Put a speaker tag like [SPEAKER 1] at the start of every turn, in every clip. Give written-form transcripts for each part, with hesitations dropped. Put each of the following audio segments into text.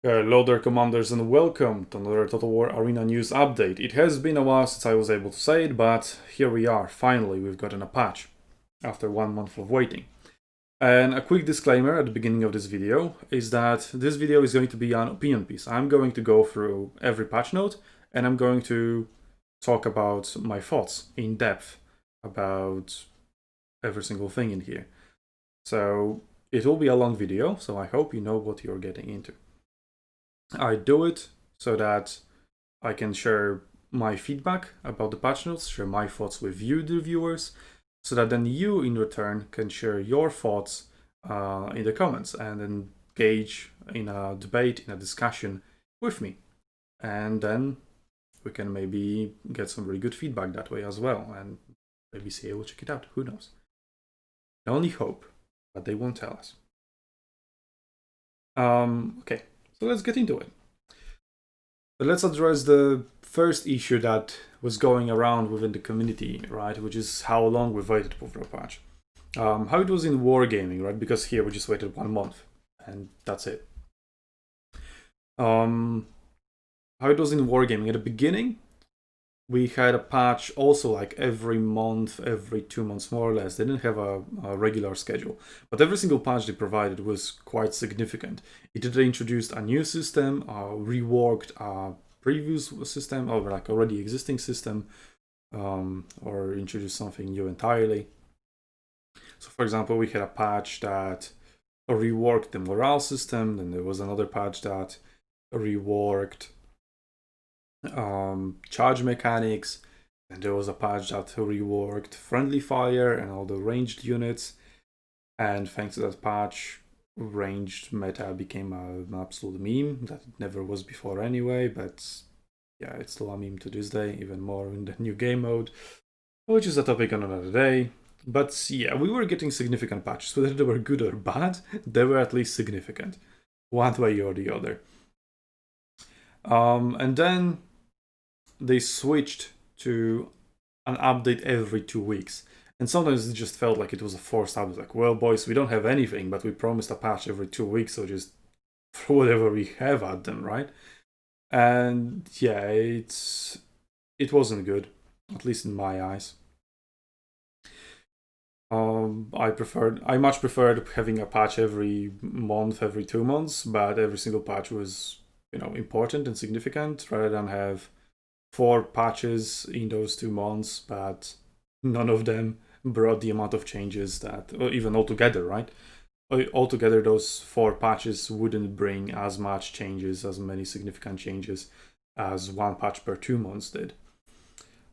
[SPEAKER 1] Hello there, commanders, and welcome to another Total War Arena news update. It has been a while since I was able to say it, but here we are. Finally, we've gotten a patch after 1 month of waiting. And a quick disclaimer at the beginning of this video is that this video is going to be an opinion piece. I'm going to go through every patch note and I'm going to talk about my thoughts in depth about every single thing in here. So it will be a long video, so I hope you know what you're getting into. I do it so that I can share my feedback about the patch notes, share my thoughts with you, the viewers, so that then you in return can share your thoughts in the comments and engage in a debate, in a discussion with me. And then we can maybe get some really good feedback that way as well, and maybe say, we'll check it out, who knows. I only hope, but they won't tell us. Okay. So let's get into it. But let's address the first issue that was going around within the community, right? Which is how long we've waited for a patch. How it was in wargaming, right? Because here we just waited 1 month and that's it. How it was in wargaming. At the beginning, we had a patch also like every month, every 2 months more or less. They didn't have a regular schedule, but every single patch they provided was quite significant. It either introduced a new system, reworked a previous system or like already existing system, or introduced something new entirely. So for example, we had a patch that reworked the morale system, then there was another patch that reworked charge mechanics, and there was a patch that reworked friendly fire and all the ranged units, and thanks to that patch, ranged meta became an absolute meme that it never was before anyway, but yeah, it's still a meme to this day, even more in the new game mode, which is a topic on another day. But yeah, we were getting significant patches. Whether they were good or bad, they were at least significant, one way or the other. And then they switched to an update every 2 weeks. And sometimes it just felt like it was a forced update. Like, well, boys, we don't have anything, but we promised a patch every 2 weeks, so just throw whatever we have at them, right? And yeah, it wasn't good, at least in my eyes. I much preferred having a patch every month, every 2 months, but every single patch was, important and significant, rather than have 4 patches in those 2 months, but none of them brought the amount of changes that, or even altogether, right? Altogether, those 4 patches wouldn't bring as much changes, as many significant changes as 1 patch per 2 months did.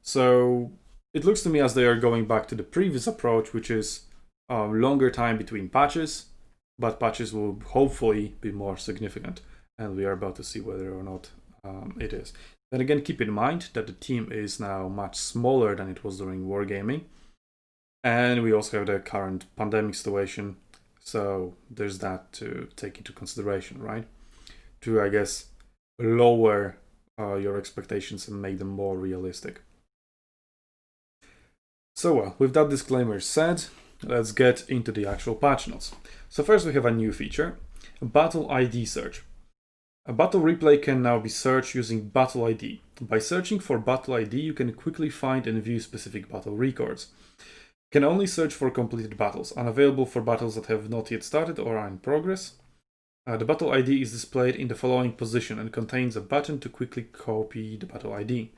[SPEAKER 1] So it looks to me as they are going back to the previous approach, which is longer time between patches, but patches will hopefully be more significant, and we are about to see whether or not it is. Then again, keep in mind that the team is now much smaller than it was during wargaming, and we also have the current pandemic situation, so there's that to take into consideration, right? To, I guess, lower your expectations and make them more realistic. So well, with that disclaimer said, let's get into the actual patch notes. So first we have a new feature, Battle ID Search. A battle replay can now be searched using Battle ID. By searching for Battle ID, you can quickly find and view specific battle records. Can only search for completed battles, unavailable for battles that have not yet started or are in progress. The Battle ID is displayed in the following position and contains a button to quickly copy the Battle ID.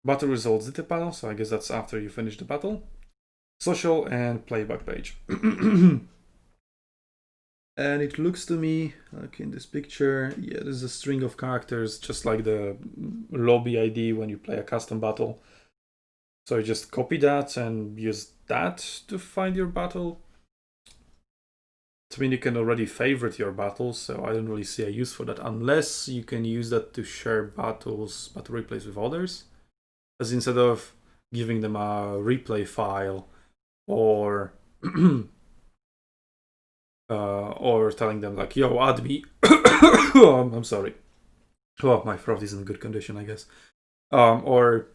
[SPEAKER 1] Battle results detail panel, so I guess that's after you finish the battle. Social and playback page. And it looks to me, like in this picture, yeah, there's a string of characters, just like the lobby ID when you play a custom battle. So you just copy that and use that to find your battle. I mean, you can already favorite your battles, so I don't really see a use for that, unless you can use that to share battle replays with others. As instead of giving them a replay file or or telling them like, yo, add me. I'm sorry. Well, my throat is in good condition, I guess. Or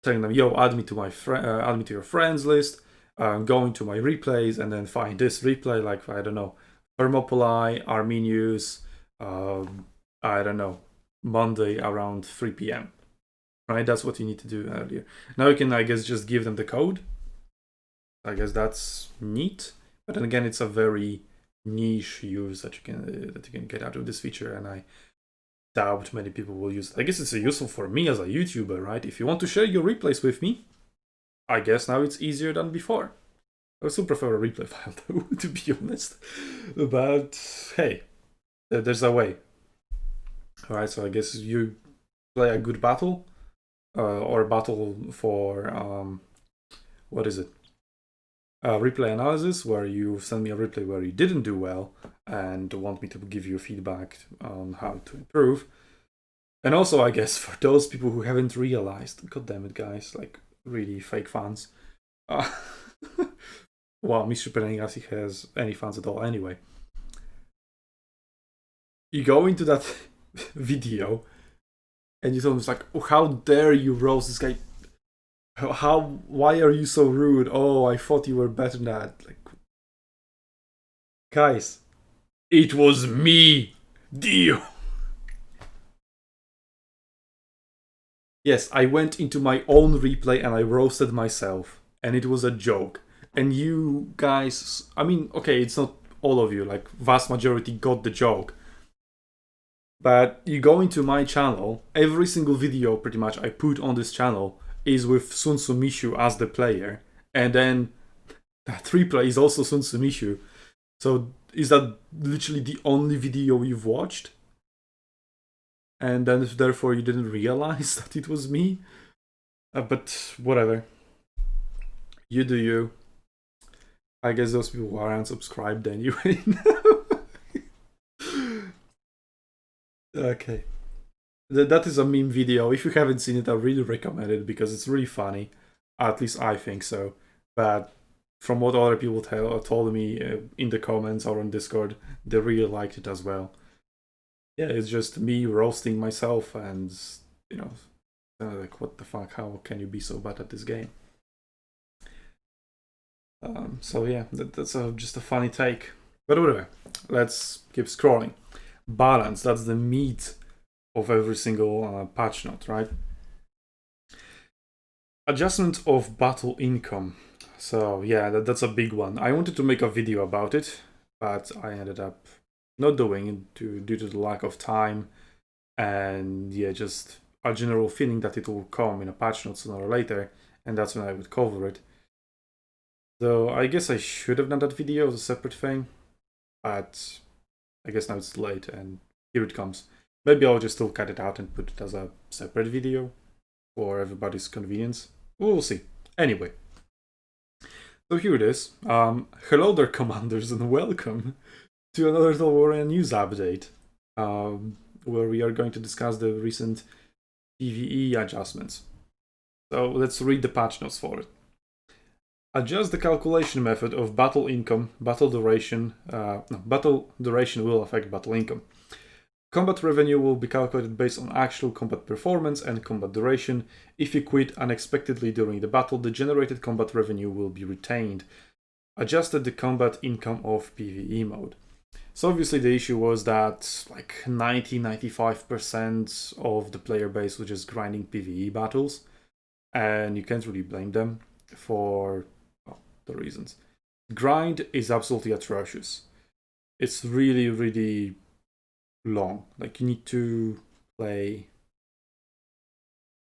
[SPEAKER 1] telling them, yo, add me to add me to your friends list. Go into my replays and then find this replay, like, I don't know, Thermopylae, Arminius, I don't know, Monday around 3 p.m. Right? That's what you need to do earlier. Now you can, I guess, just give them the code. I guess that's neat. But then again, it's a very niche use that you can get out of this feature, and I doubt many people will use it. I guess it's useful for me as a YouTuber, right? If you want to share your replays with me, I guess now it's easier than before. I would still prefer a replay file though, to be honest. But hey, there's a way. Alright, so I guess you play a good battle, or a battle for, what is it? Replay analysis, where you send me a replay where you didn't do well and want me to give you feedback on how to improve. And also, I guess, for those people who haven't realized, god damn it, guys, like really fake fans. Well, Mr. Penengasi has any fans at all anyway. You go into that video and you tell him, it's like, oh, how dare you roast this guy? Why are you so rude? Oh, I thought you were better than that. Like, guys, it was me, Dio. Yes, I went into my own replay and I roasted myself, and it was a joke. And you guys, I mean, okay, it's not all of you, like vast majority got the joke. But you go into my channel, every single video pretty much I put on this channel is with SUNTZU Mishu as the player, and then that replay is also SUNTZU Mishu. So is that literally the only video you've watched? And then therefore you didn't realize that it was me? But whatever. You do you. I guess those people are unsubscribed anyway. Okay. That is a meme video. If you haven't seen it, I really recommend it because it's really funny. At least I think so. But from what other people told me in the comments or on Discord, they really liked it as well. Yeah, it's just me roasting myself and, you know, like, what the fuck, how can you be so bad at this game? So yeah, that's just a funny take. But whatever, let's keep scrolling. Balance, that's the meat of every single patch note, right? Adjustment of battle income. So yeah, that's a big one. I wanted to make a video about it, but I ended up not doing it due to the lack of time, and yeah, just a general feeling that it will come in a patch note sooner or later, and that's when I would cover it. So I guess I should have done that video as a separate thing, but I guess now it's late and here it comes. Maybe I'll just still cut it out and put it as a separate video for everybody's convenience. We'll see. Anyway, so here it is. Hello there, commanders, and welcome to another Total War news update, where we are going to discuss the recent Pve adjustments. So let's read the patch notes for it. Adjust the calculation method of battle income. Battle duration will affect battle income. Combat revenue will be calculated based on actual combat performance and combat duration. If you quit unexpectedly during the battle, the generated combat revenue will be retained. Adjusted the combat income of PvE mode. So obviously the issue was that like 90-95% of the player base was just grinding PvE battles, and you can't really blame them for the reasons. Grind is absolutely atrocious. It's really, really long. Like, you need to play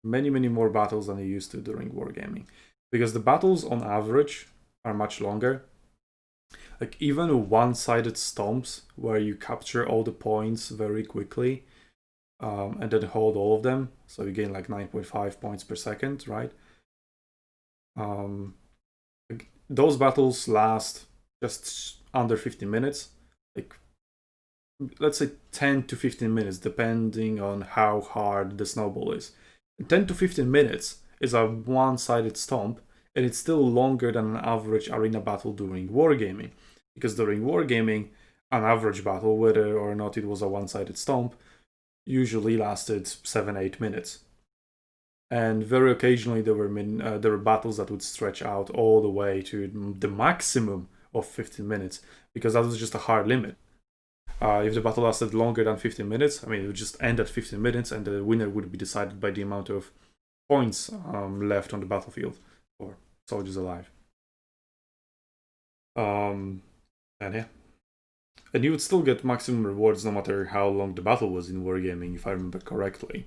[SPEAKER 1] many more battles than you used to during wargaming, because the battles on average are much longer. Like, even one-sided stomps where you capture all the points very quickly, and then hold all of them, so you gain like 9.5 points per second, right? Those battles last just under 15 minutes, like let's say 10 to 15 minutes, depending on how hard the snowball is. 10 to 15 minutes is a one-sided stomp, and it's still longer than an average arena battle during wargaming, because during wargaming, an average battle, whether or not it was a one-sided stomp, usually lasted 7-8 minutes. And very occasionally there were battles that would stretch out all the way to the maximum of 15 minutes, because that was just a hard limit. If the battle lasted longer than 15 minutes, I mean, it would just end at 15 minutes and the winner would be decided by the amount of points left on the battlefield or soldiers alive. And yeah. And you would still get maximum rewards no matter how long the battle was in Wargaming, if I remember correctly.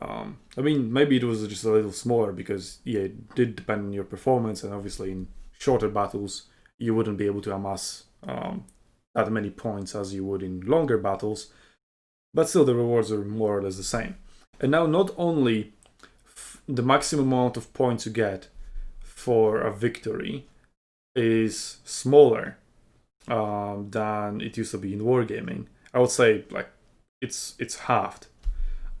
[SPEAKER 1] I mean, maybe it was just a little smaller because, yeah, it did depend on your performance, and obviously in shorter battles, you wouldn't be able to amass that many points as you would in longer battles, but still the rewards are more or less the same. And now not only the maximum amount of points you get for a victory is smaller than it used to be in Wargaming. I would say like it's halved.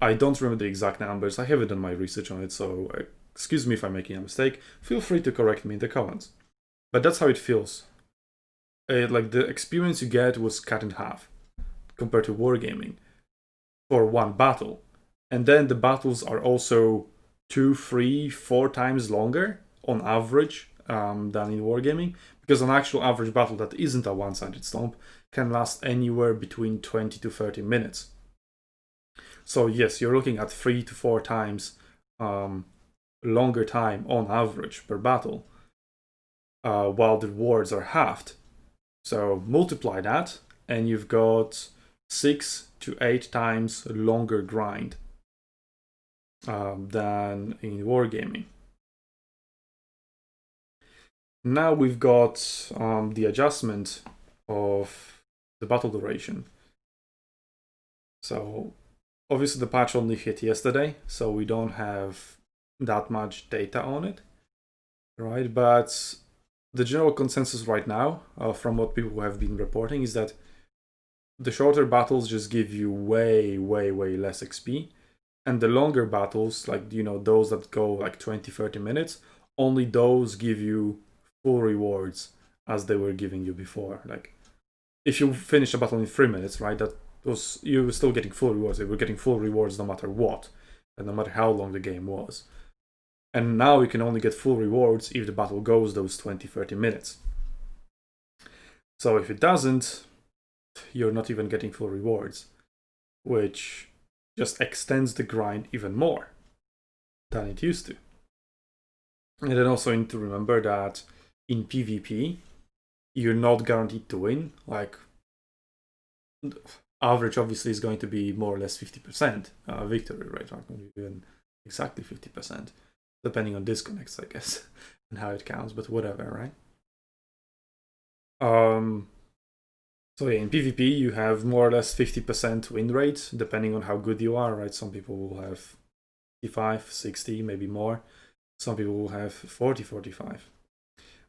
[SPEAKER 1] I don't remember the exact numbers. I haven't done my research on it, so excuse me if I'm making a mistake. Feel free to correct me in the comments. But that's how it feels. Like the experience you get was cut in half compared to Wargaming for one battle. And then the battles are also 2, 3, 4 times longer on average than in Wargaming, because an actual average battle that isn't a one-sided stomp can last anywhere between 20 to 30 minutes. So yes, you're looking at 3 to 4 times longer time on average per battle, while the rewards are halved. So multiply that, and you've got 6 to 8 times longer grind than in Wargaming. Now we've got the adjustment of the battle duration. So obviously the patch only hit yesterday, so we don't have that much data on it, right? But the general consensus right now, from what people have been reporting, is that the shorter battles just give you way less XP, and the longer battles, like, you know, those that go like 20-30 minutes, only those give you full rewards as they were giving you before. Like if you finish a battle in 3 minutes, right, you were still getting full rewards. They were getting full rewards no matter what, and no matter how long the game was. And now you can only get full rewards if the battle goes those 20-30 minutes. So if it doesn't, you're not even getting full rewards, which just extends the grind even more than it used to. And then also you need to remember that in PvP, you're not guaranteed to win. Like, average obviously is going to be more or less 50% victory rate, not even exactly 50%, depending on disconnects, I guess, and how it counts, but whatever, right? So yeah, in PvP, you have more or less 50% win rate, depending on how good you are, right? Some people will have 55, 60, maybe more. Some people will have 40, 45.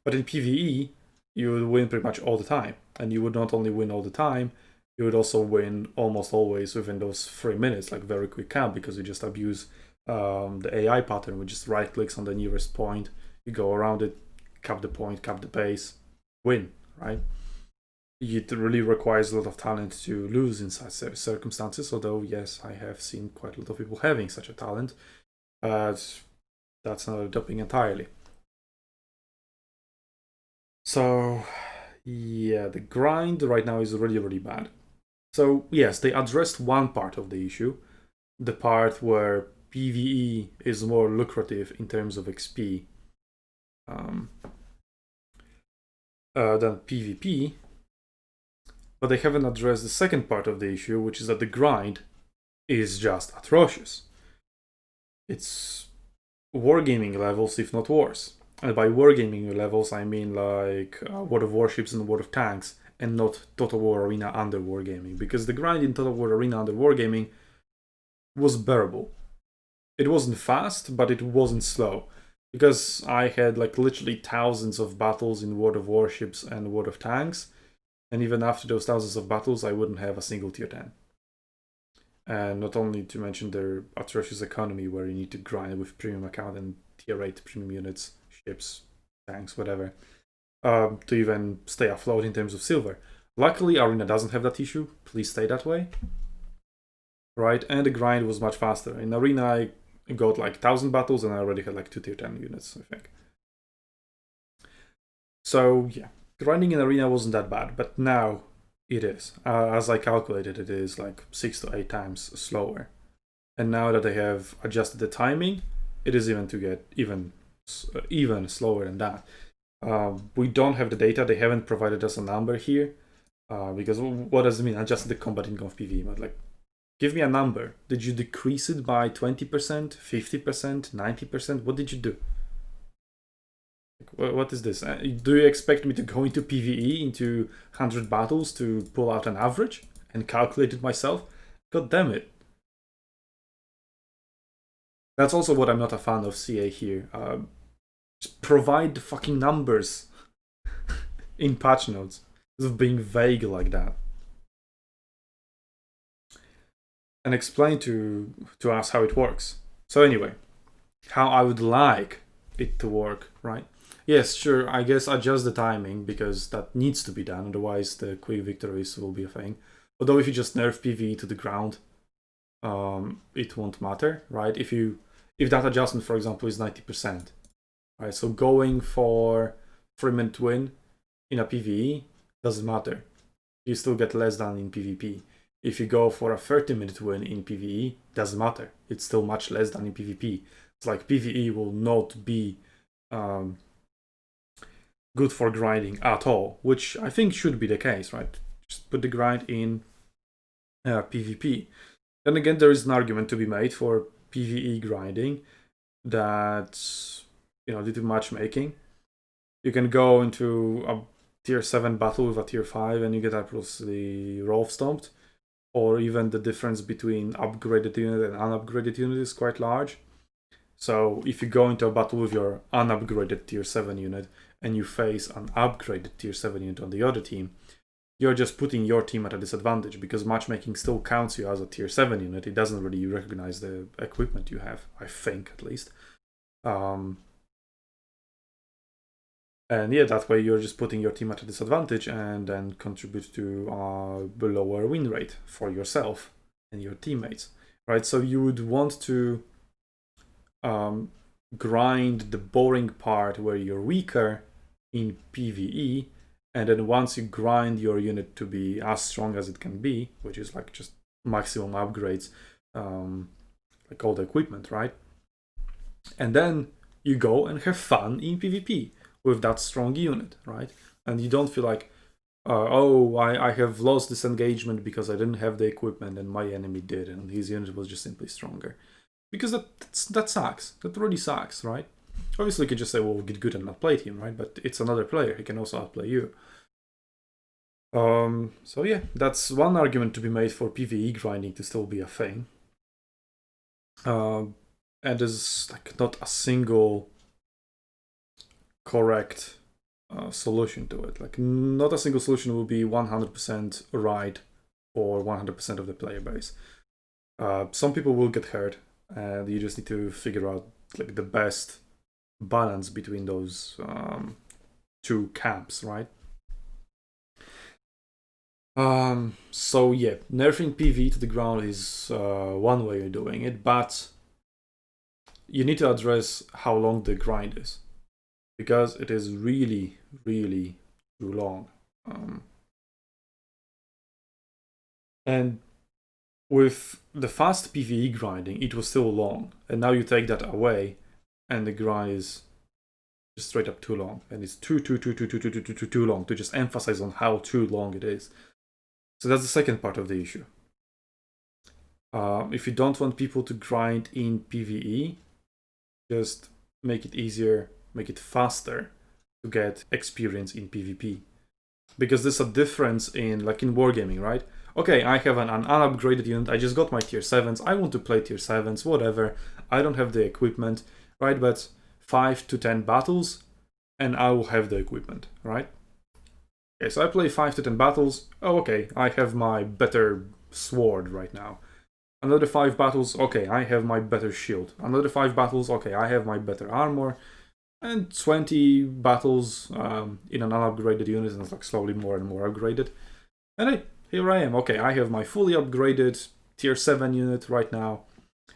[SPEAKER 1] But in PvE, you would win pretty much all the time. And you would not only win all the time, you would also win almost always within those 3 minutes, like very quick count, because you just abuse the AI pattern, which just right clicks on the nearest point, you go around it, cap the point, cap the base, win, right? It really requires a lot of talent to lose in such circumstances, although yes, I have seen quite a lot of people having such a talent, but that's not topic entirely. So yeah, the grind right now is really bad. So yes, they addressed one part of the issue, the part where PvE is more lucrative in terms of XP than PvP, but they haven't addressed the second part of the issue, which is that the grind is just atrocious. It's wargaming levels, if not worse. And by wargaming levels, I mean like World of Warships and World of Tanks, and not Total War Arena under wargaming, because the grind in Total War Arena under wargaming was bearable. It wasn't fast, but it wasn't slow, because I had like literally thousands of battles in World of Warships and World of Tanks, and even after those thousands of battles, I wouldn't have a single tier 10. And not only to mention their atrocious economy, where you need to grind with premium account and tier 8 premium units, ships, tanks, whatever, to even stay afloat in terms of silver. Luckily, Arena doesn't have that issue. Please stay that way. Right, and the grind was much faster. In Arena, I got like 1,000 battles and I already had like 2 tier 10 units, I think. So yeah, grinding in Arena wasn't that bad, but now It is. As I calculated, it is like 6 to 8 times slower. And now that they have adjusted the timing, it is even to get even slower than that. We don't have the data. They haven't provided us a number here. Because what does it mean? Adjusted the combating of PvE, but like, give me a number. Did you decrease it by 20%, 50%, 90%? What did you do? What is this? Do you expect me to go into PvE, into 100 battles to pull out an average and calculate it myself? God damn it. That's also what I'm not a fan of CA here. Just provide the fucking numbers in patch notes instead of being vague like that. And explain to us how it works. So anyway, how I would like it to work, right? Yes, sure, I guess adjust the timing because that needs to be done, otherwise the quick victories will be a thing. Although if you just nerf PvE to the ground, it won't matter, right? If that adjustment, for example, is 90%, right? So going for 3-minute win in a PvE doesn't matter. You still get less than in PvP. If you go for a 30-minute win in PvE, doesn't matter. It's still much less than in PvP. It's like PvE will not be good for grinding at all, which I think should be the case, right? Just put the grind in PvP. Then again, there is an argument to be made for PvE grinding that, due to matchmaking, you can go into a tier 7 battle with a tier 5 and you get absolutely roll stomped. Or even the difference between upgraded unit and unupgraded unit is quite large. So if you go into a battle with your unupgraded tier 7 unit and you face an upgraded tier 7 unit on the other team, you're just putting your team at a disadvantage because matchmaking still counts you as a tier 7 unit. It doesn't really recognize the equipment you have, I think, at least. And yeah, that way you're just putting your team at a disadvantage and then contribute to a lower win rate for yourself and your teammates, right? So you would want to grind the boring part where you're weaker in PvE, and then once you grind your unit to be as strong as it can be, which is like just maximum upgrades, like all the equipment, right? And then you go and have fun in PvP with that strong unit, right? And you don't feel like, I have lost this engagement because I didn't have the equipment and my enemy did, and his unit was just simply stronger. Because that sucks. That really sucks, right? Obviously, you could just say, well, get good and outplay him, right? But it's another player. He can also outplay you. So yeah, that's one argument to be made for PvE grinding to still be a thing. And there's like not a single correct solution to it. Like, not a single solution will be 100% right for 100% of the player base. Some people will get hurt, and you just need to figure out like the best balance between those two camps, right? So yeah, nerfing PvE to the ground is one way of doing it, but you need to address how long the grind is, because it is really, really too long. And with the fast PvE grinding, it was still long, and now you take that away, and the grind is just straight up too long, and it's too long to just emphasize on how too long it is. So that's the second part of the issue. If you don't want people to grind in PvE, just make it easier, make it faster to get experience in PvP. Because there's a difference in, like in wargaming, right? Okay, I have an unupgraded unit, I just got my tier 7s, I want to play tier 7s, whatever, I don't have the equipment, right? But 5 to 10 battles, and I will have the equipment, right? Okay, so I play 5 to 10 battles, oh okay, I have my better sword right now. Another 5 battles, okay, I have my better shield. Another 5 battles, okay, I have my better armor. And 20 battles in an unupgraded unit, and it's like slowly more and more upgraded. And hey, here I am. Okay, I have my fully upgraded tier 7 unit right now,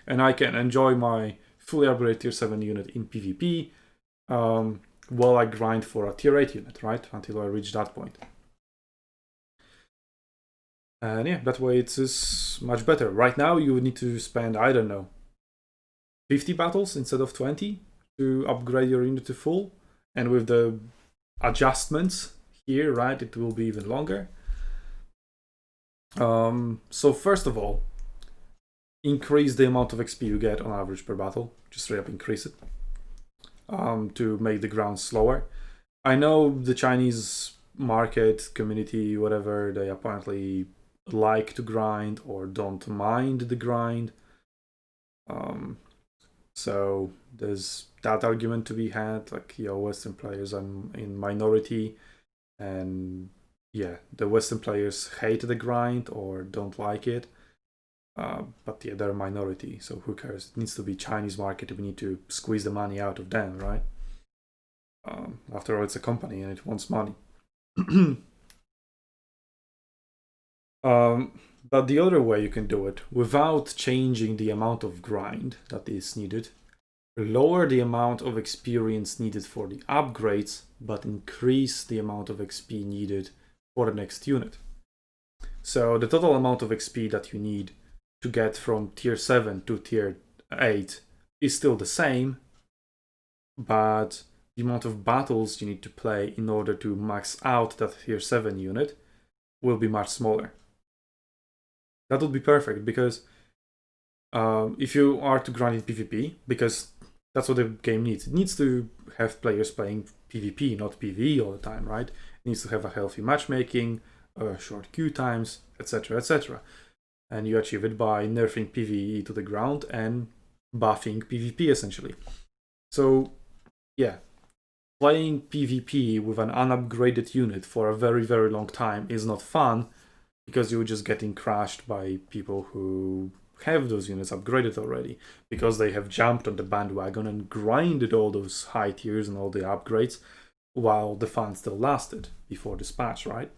[SPEAKER 1] and I can enjoy my fully upgraded tier 7 unit in PvP while I grind for a tier 8 unit, right? Until I reach that point. And yeah, that way it is much better. Right now you would need to spend, I don't know, 50 battles instead of 20 to upgrade your unit to full. And with the adjustments here, right, it will be even longer. So first of all, increase the amount of XP you get on average per battle. Just straight up increase it to make the ground slower. I know the Chinese market, community, whatever, they apparently like to grind or don't mind the grind. So there's that argument to be had, like, Western players are in minority, and yeah, the Western players hate the grind or don't like it. But yeah, they're a minority, so who cares? It needs to be Chinese market. We need to squeeze the money out of them, right? After all, it's a company and it wants money. But the other way you can do it, without changing the amount of grind that is needed, lower the amount of experience needed for the upgrades, but increase the amount of XP needed for the next unit. So the total amount of XP that you need to get from tier 7 to tier 8 is still the same, but the amount of battles you need to play in order to max out that tier 7 unit will be much smaller. That would be perfect, because if you are to grind in PvP, because that's what the game needs. It needs to have players playing PvP, not PvE all the time, right? It needs to have a healthy matchmaking, short queue times, etc., etc. And you achieve it by nerfing PvE to the ground and buffing PvP, essentially. So, yeah, playing PvP with an unupgraded unit for a very, very long time is not fun, because you're just getting crashed by people who have those units upgraded already, because they have jumped on the bandwagon and grinded all those high tiers and all the upgrades while the fun still lasted before this patch, right?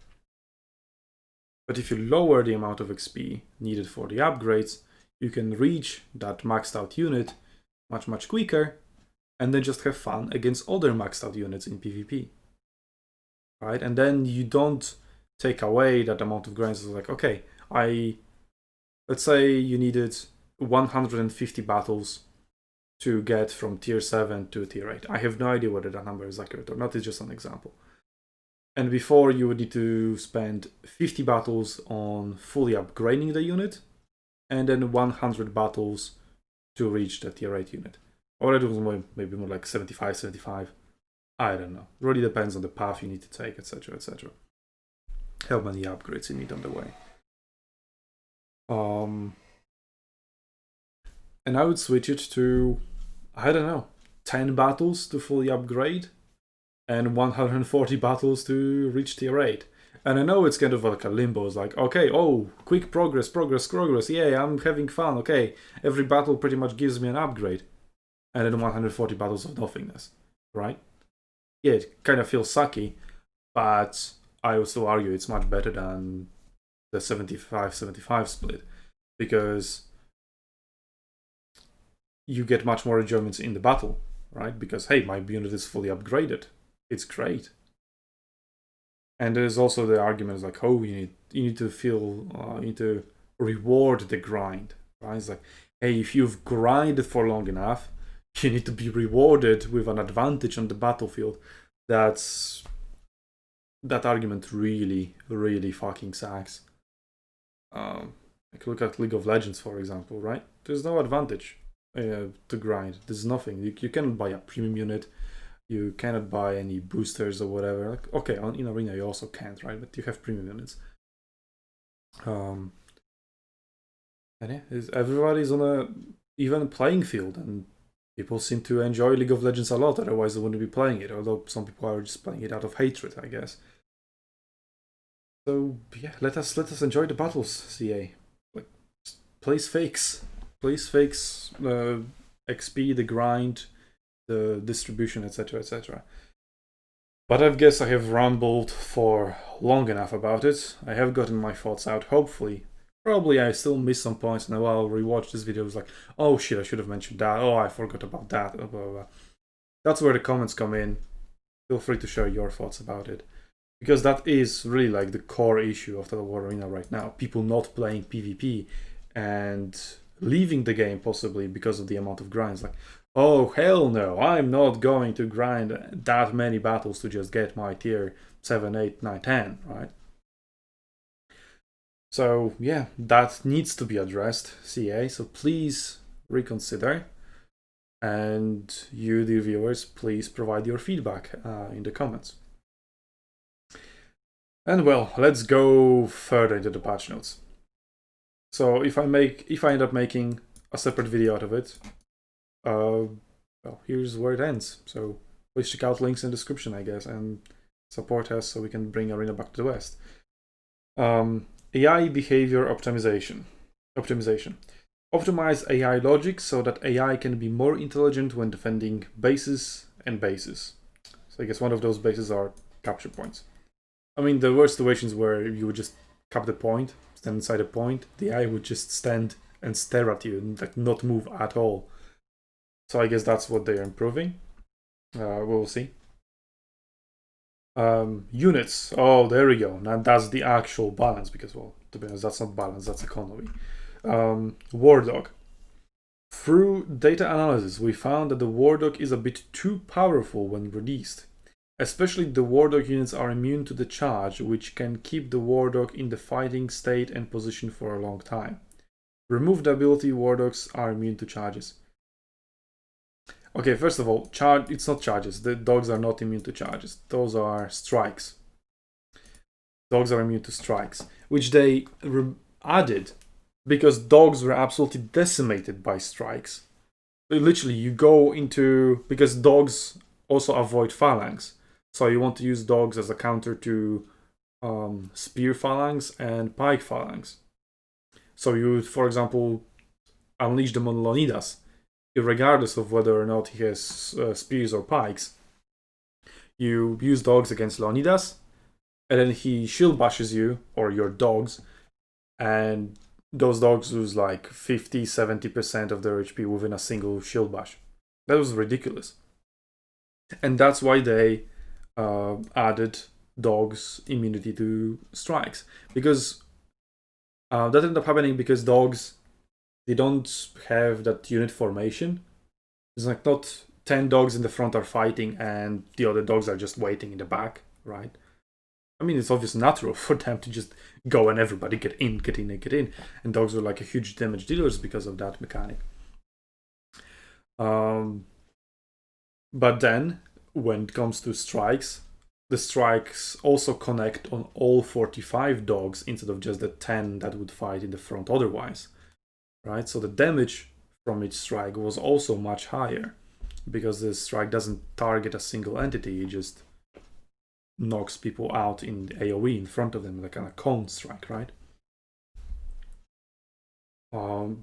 [SPEAKER 1] But if you lower the amount of XP needed for the upgrades, you can reach that maxed out unit much, much quicker, and then just have fun against other maxed out units in PvP, right? And then you don't take away that amount of grinds. It's like, okay, let's say you needed 150 battles to get from tier 7 to tier 8. I have no idea whether that number is accurate or not, it's just an example. And before, you would need to spend 50 battles on fully upgrading the unit, and then 100 battles to reach the tier 8 unit. Or it was maybe more like 75. I don't know. It really depends on the path you need to take, etc., etc. How many upgrades you need on the way. And I would switch it to, I don't know, 10 battles to fully upgrade and 140 battles to reach tier 8. And I know it's kind of like a limbo. It's like, okay, oh, quick progress, yeah, I'm having fun, okay. Every battle pretty much gives me an upgrade. And then 140 battles of nothingness, right? Yeah, it kind of feels sucky, but I would still argue it's much better than the 75-75 split, because you get much more enjoyment in the battle, right? Because, hey, my unit is fully upgraded. It's great. And there's also the argument like, oh, you need to reward the grind, right? It's like, hey, if you've grinded for long enough, you need to be rewarded with an advantage on the battlefield. That argument really, really fucking sucks. Like, look at League of Legends, for example, right? There's no advantage to grind. There's nothing. You cannot buy a premium unit. You cannot buy any boosters or whatever. Like, okay, in Arena you also can't, right? But you have premium units. And yeah, everybody's on a even playing field, and people seem to enjoy League of Legends a lot. Otherwise, they wouldn't be playing it. Although some people are just playing it out of hatred, I guess. So yeah, let us enjoy the battles, CA. Like, please fix XP, the grind, the distribution, etc., etc. But I guess I have rambled for long enough about it. I have gotten my thoughts out, hopefully. Probably I still miss some points, and I'll rewatch this video. It's like, oh shit, I should have mentioned that. Oh, I forgot about that. Blah, blah, blah. That's where the comments come in. Feel free to share your thoughts about it. Because that is really like the core issue of the War Arena right now. People not playing PvP and leaving the game possibly because of the amount of grinds. Like, oh, hell no, I'm not going to grind that many battles to just get my tier 7, 8, 9, 10, right? So yeah, that needs to be addressed, CA, so please reconsider. And you, the viewers, please provide your feedback in the comments. And well, let's go further into the patch notes. So if I end up making a separate video out of it, well, here's where it ends. So please check out links in the description, I guess, and support us so we can bring Arena back to the West. AI behavior optimization. Optimize AI logic so that AI can be more intelligent when defending bases and bases. So I guess one of those bases are capture points. I mean, there were situations where you would just cap the point, stand inside a point, the AI would just stand and stare at you and like not move at all. So I guess that's what they're improving. We'll see. Units. Oh, there we go. Now that's the actual balance because, well, to be honest, that's not balance, that's economy. War Dog. Through data analysis, we found that the War Dog is a bit too powerful when released. Especially the War Dog units are immune to the charge, which can keep the War Dog in the fighting state and position for a long time. Remove the ability, War Dogs are immune to charges. Okay, first of all, it's not charges. The dogs are not immune to charges. Those are strikes. Dogs are immune to strikes, which they added because dogs were absolutely decimated by strikes. Literally, you go into... because dogs also avoid phalanx. So you want to use dogs as a counter to spear phalanx and pike phalanx. So you would, for example, unleash them on Leonidas, regardless of whether or not he has spears or pikes. You use dogs against Leonidas, and then he shield bashes you, or your dogs, and those dogs lose like 50-70% of their HP within a single shield bash. That was ridiculous. And that's why they added dogs immunity to strikes, because that ended up happening because dogs, they don't have that unit formation. It's like not 10 dogs in the front are fighting and the other dogs are just waiting in the back, right? I mean, it's obviously natural for them to just go and everybody get in. And dogs are like a huge damage dealers because of that mechanic. But then, when it comes to strikes, the strikes also connect on all 45 dogs instead of just the 10 that would fight in the front otherwise, right? So the damage from each strike was also much higher because the strike doesn't target a single entity, it just knocks people out in the AoE in front of them, like a cone strike, right? So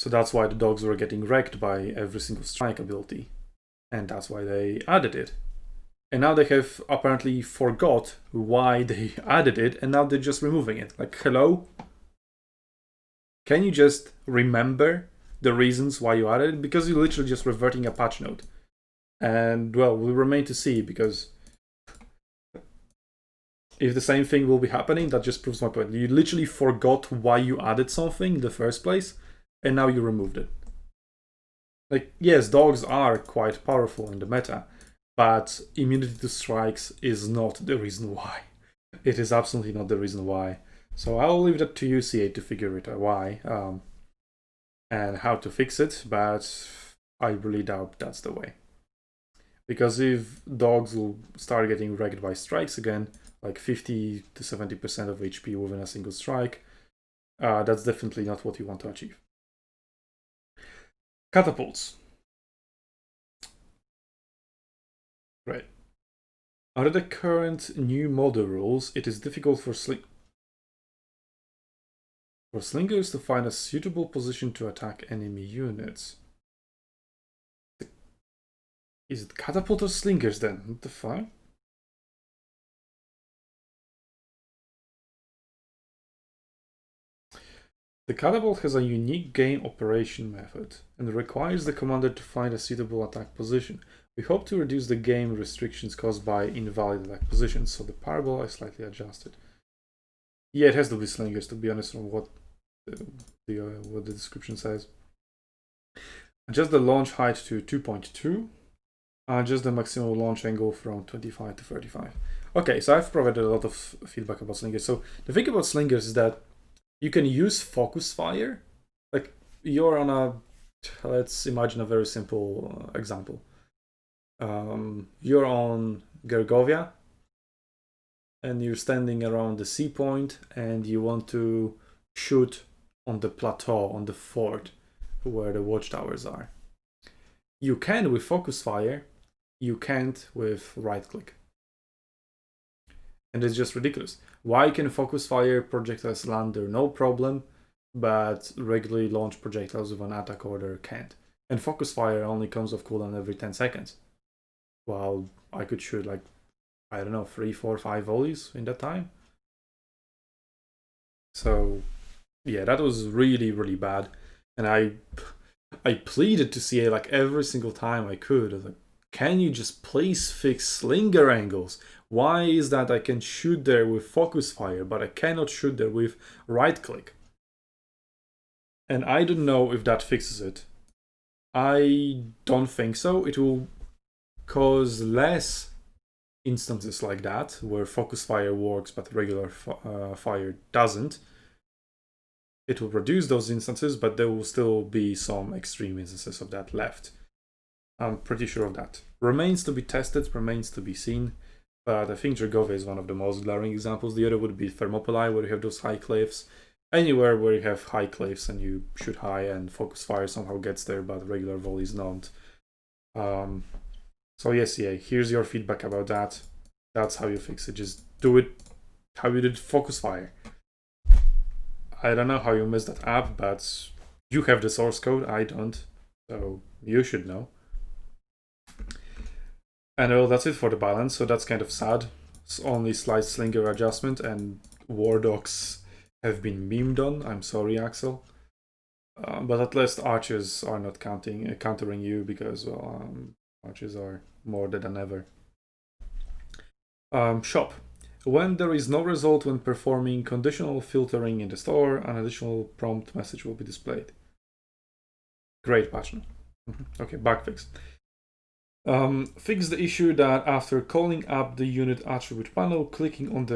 [SPEAKER 1] that's why the dogs were getting wrecked by every single strike ability, and that's why they added it. And now they have apparently forgot why they added it, and now they're just removing it. Like, hello? Can you just remember the reasons why you added it? Because you're literally just reverting a patch note. And, well, we'll remain to see, because if the same thing will be happening, that just proves my point. You literally forgot why you added something in the first place, and now you removed it. Like, yes, dogs are quite powerful in the meta, but immunity to strikes is not the reason why. It is absolutely not the reason why. So I'll leave that to you, CA, to figure it out why and how to fix it, but I really doubt that's the way. Because if dogs will start getting wrecked by strikes again, like 50 to 70% of HP within a single strike, that's definitely not what you want to achieve. Catapults. Right. Under the current new model rules, it is difficult for slingers to find a suitable position to attack enemy units. Is it catapult or slingers then? What the fuck? The Catapult has a unique game operation method and requires the commander to find a suitable attack position. We hope to reduce the game restrictions caused by invalid attack positions, so the parabola is slightly adjusted. Yeah, it has to be slingers, to be honest, from what the description says. Adjust the launch height to 2.2. Adjust the maximum launch angle from 25 to 35. Okay, so I've provided a lot of feedback about slingers. So the thing about slingers is that you can use focus fire. Like, you're on a, let's imagine a very simple example. You're on Gergovia, and you're standing around the sea point, and you want to shoot on the plateau, on the fort, where the watchtowers are. You can with focus fire, you can't with right click. And it's just ridiculous. Why can focus fire projectiles land there no problem, but regularly launched projectiles with an attack order can't? And focus fire only comes off cooldown every 10 seconds. While I could shoot like, I don't know, 3, 4, 5 volleys in that time. So yeah, that was really, really bad. And I pleaded to CA like every single time I could. I was like, can you just please fix slinger angles? Why is that I can shoot there with focus fire, but I cannot shoot there with right click? And I don't know if that fixes it. I don't think so. It will cause less instances like that, where focus fire works but regular fire doesn't. It will reduce those instances, but there will still be some extreme instances of that left. I'm pretty sure of that. Remains to be tested, remains to be seen, but I think Gergovia is one of the most glaring examples. The other would be Thermopylae, where you have those high cliffs. Anywhere where you have high cliffs and you shoot high and focus fire somehow gets there, but regular volleys don't. So yes, yeah, here's your feedback about that. That's how you fix it. Just do it how you did focus fire. I don't know how you messed that up, but you have the source code, I don't. So you should know. And well, that's it for the balance, so that's kind of sad. It's only slight slinger adjustment, and war dogs have been memed on. I'm sorry, Axel. But at least archers are not countering you, because, well, archers are more dead than ever. Shop. When there is no result when performing conditional filtering in the store, an additional prompt message will be displayed. Great patch note. Okay, bug fix. Fix the issue that after calling up the unit attribute panel, clicking on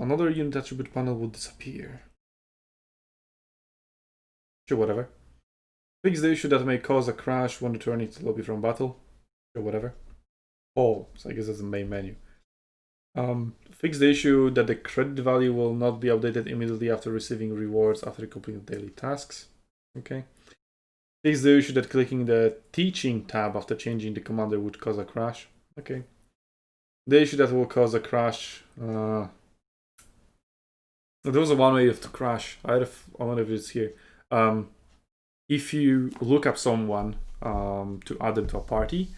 [SPEAKER 1] another unit attribute panel will disappear. Sure, whatever. Fix the issue that may cause a crash when returning to the lobby from battle. Sure, whatever. All, so I guess that's the main menu. Fix the issue that the credit value will not be updated immediately after receiving rewards after completing daily tasks. Okay. Fix the issue that clicking the teaching tab after changing the commander would cause a crash. Okay. The issue that will cause a crash. There was a one way to crash. I wonder if it's here. If you look up someone to add them to a party,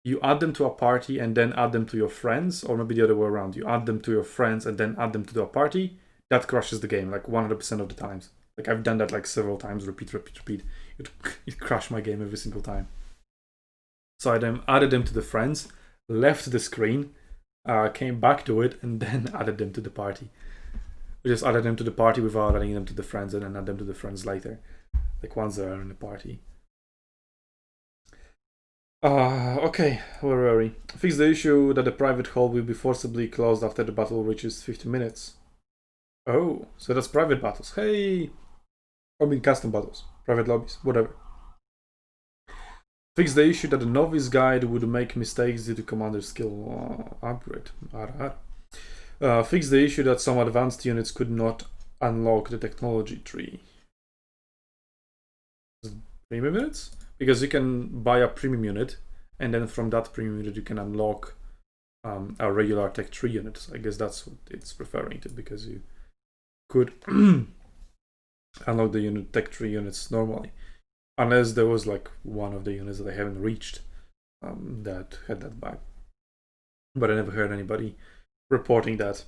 [SPEAKER 1] you add them to a party and then add them to your friends, or maybe the other way around. You add them to your friends and then add them to a party. That crashes the game like 100% of the times. Like, I've done that like several times, repeat. It crashed my game every single time. So I then added them to the friends, left the screen, came back to it, and then added them to the party. We just added them to the party without adding them to the friends, and then add them to the friends later, like once they are in the party. Okay, where were we? Fix the issue that the private hall will be forcibly closed after the battle reaches 50 minutes. Oh, so that's private battles. Hey! I mean custom battles, private lobbies, whatever. Fix the issue that the novice guide would make mistakes due to commander skill upgrade. Fix the issue that some advanced units could not unlock the technology tree. Premium units? Because you can buy a premium unit, and then from that premium unit you can unlock a regular tech tree unit. So I guess that's what it's referring to, because you could unlock the tech tree units normally, unless there was like one of the units that I haven't reached that had that bug. But I never heard anybody reporting that.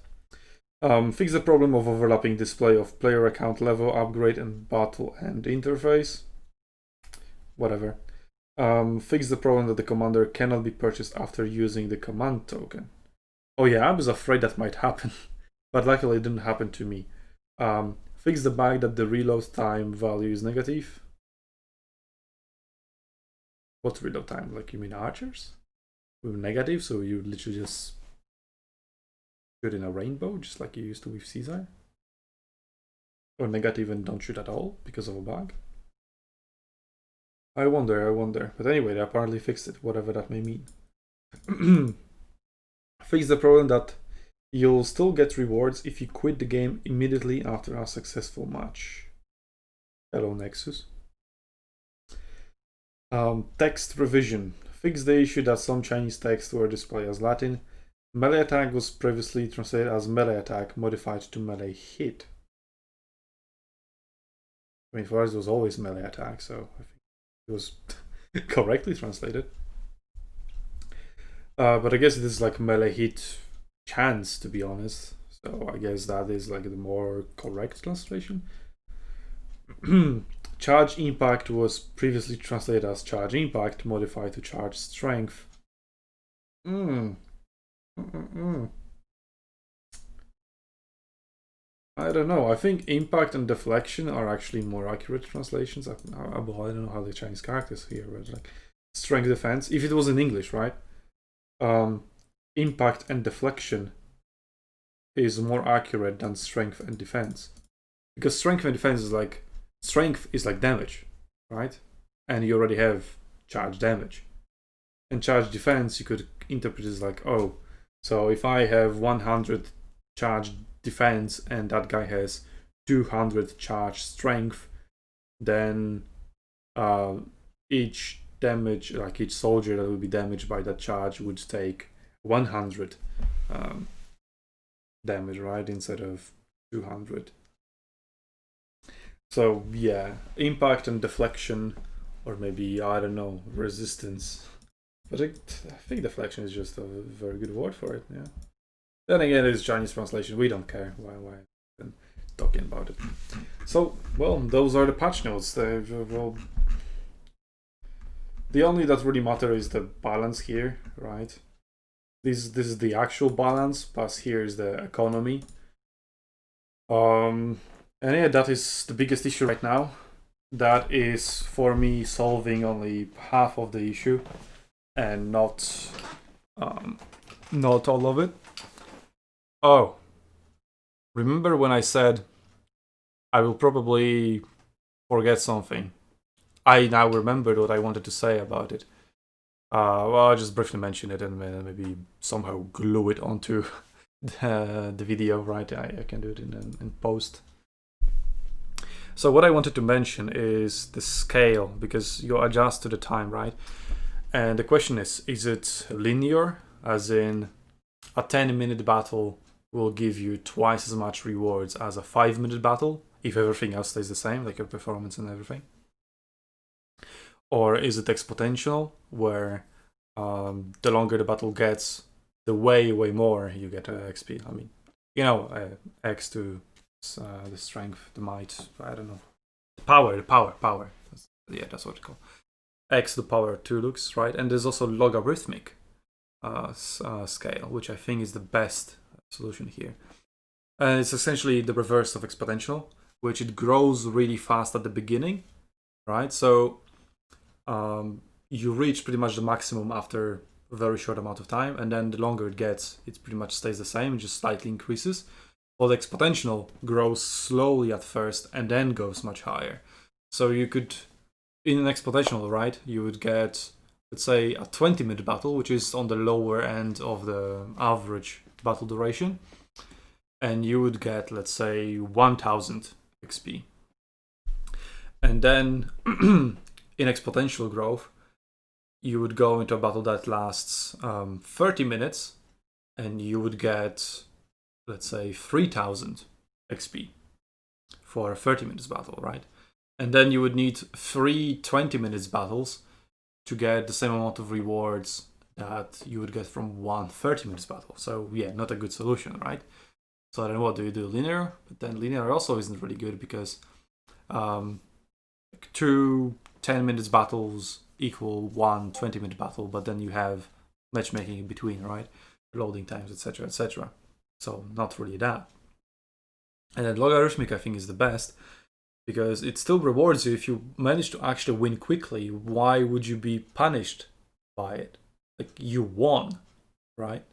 [SPEAKER 1] Fix the problem of overlapping display of player account level, upgrade, and battle end interface. Whatever. Fix the problem that the commander cannot be purchased after using the command token. Oh yeah, I was afraid that might happen, but luckily it didn't happen to me. Fix the bug that the reload time value is negative. What's reload time? Like, you mean archers? With negative, so you literally just shoot in a rainbow, just like you used to with Caesar? Or negative and don't shoot at all because of a bug? I wonder. But anyway, they apparently fixed it, whatever that may mean. Fix the problem that you'll still get rewards if you quit the game immediately after a successful match. Hello, Nexus. Text revision. Fix the issue that some Chinese texts were displayed as Latin. Melee attack was previously translated as melee attack, modified to melee hit. I mean, for us it was always melee attack, so I think it was correctly translated. But I guess it is like melee hit chance, to be honest. So I guess that is like the more correct translation. Charge impact was previously translated as charge impact, modified to charge strength. I don't know. I think impact and deflection are actually more accurate translations. I don't know how the Chinese characters here, but like strength defense. If it was in English, right? Impact and deflection is more accurate than strength and defense, because strength and defense is like strength is like damage, right? And you already have charge damage, and charge defense you could interpret as like, oh, so if I have 100 charge defense and that guy has 200 charge strength, then each damage, like each soldier that will be damaged by that charge would take 100 damage, right, instead of 200. So yeah, impact and deflection, or maybe, I don't know, resistance. But I think deflection is just a very good word for it, yeah. Then again, it's Chinese translation, we don't care why I'm talking about it. So, well, those are the patch notes. Well, the only that really matter is the balance here, right? This is the actual balance, plus here is the economy. And yeah, that is the biggest issue right now. That is, for me, solving only half of the issue, and not all of it. Oh, remember when I said I will probably forget something? I now remembered what I wanted to say about it. Well, I'll just briefly mention it and maybe somehow glue it onto the video, right? I can do it in post. So what I wanted to mention is the scale, because you adjust to the time, right? And the question is it linear, as in a 10-minute battle will give you twice as much rewards as a 5-minute battle, if everything else stays the same, like your performance and everything? Or is it exponential, where the longer the battle gets, the way more you get XP? I mean, you know, X to the strength, the might, I don't know. The power. Yeah, that's what it's called. X to the power 2 looks, right? And there's also logarithmic scale, which I think is the best solution here. And it's essentially the reverse of exponential, which it grows really fast at the beginning, right? So you reach pretty much the maximum after a very short amount of time, and then the longer it gets, it pretty much stays the same, just slightly increases. While the exponential grows slowly at first and then goes much higher. So you could, in an exponential, right, you would get, let's say, a 20-minute battle, which is on the lower end of the average battle duration, and you would get, let's say, 1000 XP. And then in exponential growth, you would go into a battle that lasts 30 minutes, and you would get, let's say, 3000 XP for a 30 minutes battle, right? And then you would need 3 20 minutes battles to get the same amount of rewards that you would get from one 30 minutes battle. So yeah, not a good solution, right? So then what do you do? Linear? But then linear also isn't really good because 2 10-minute battles equal 1 20-minute battle, but then you have matchmaking in between, right? Loading times, etc., etc. So not really that. And then logarithmic, I think, is the best because it still rewards you if you manage to actually win quickly. Why would you be punished by it? Like, you won, right?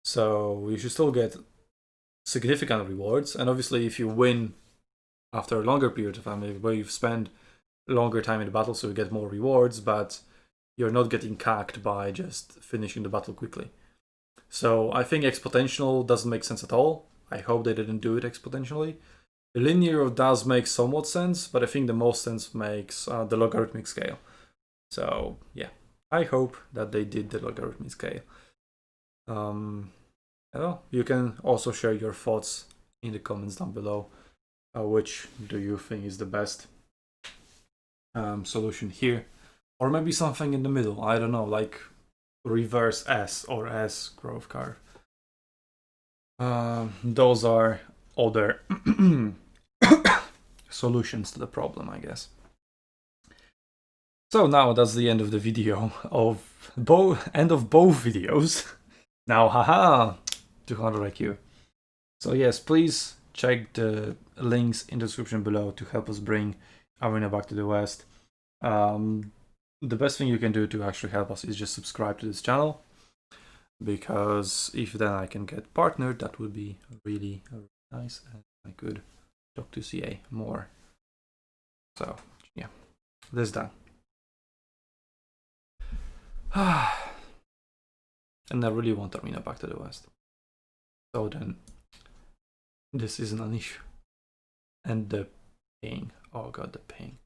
[SPEAKER 1] So you should still get significant rewards. And obviously, if you win after a longer period of time, where you've spent longer time in the battle, so you get more rewards, but you're not getting cacked by just finishing the battle quickly. So I think exponential doesn't make sense at all. I hope they didn't do it exponentially. The linear does make somewhat sense, but I think the most sense makes the logarithmic scale. So yeah, I hope that they did the logarithmic scale. You can also share your thoughts in the comments down below. Which do you think is the best solution here? Or maybe something in the middle, I don't know, like reverse S or S growth curve. Those are other solutions to the problem, I guess. So now that's the end of the video of both videos. Now, haha, 200 IQ. So yes, please check the links in the description below to help us bring Arena back to the West. The best thing you can do to actually help us is just subscribe to this channel, because if then I can get partnered, that would be really, really nice, and I could talk to CA more. So yeah, this done. And I really want Arena back to the West. So then this isn't an issue. And the ping, oh god, the ping.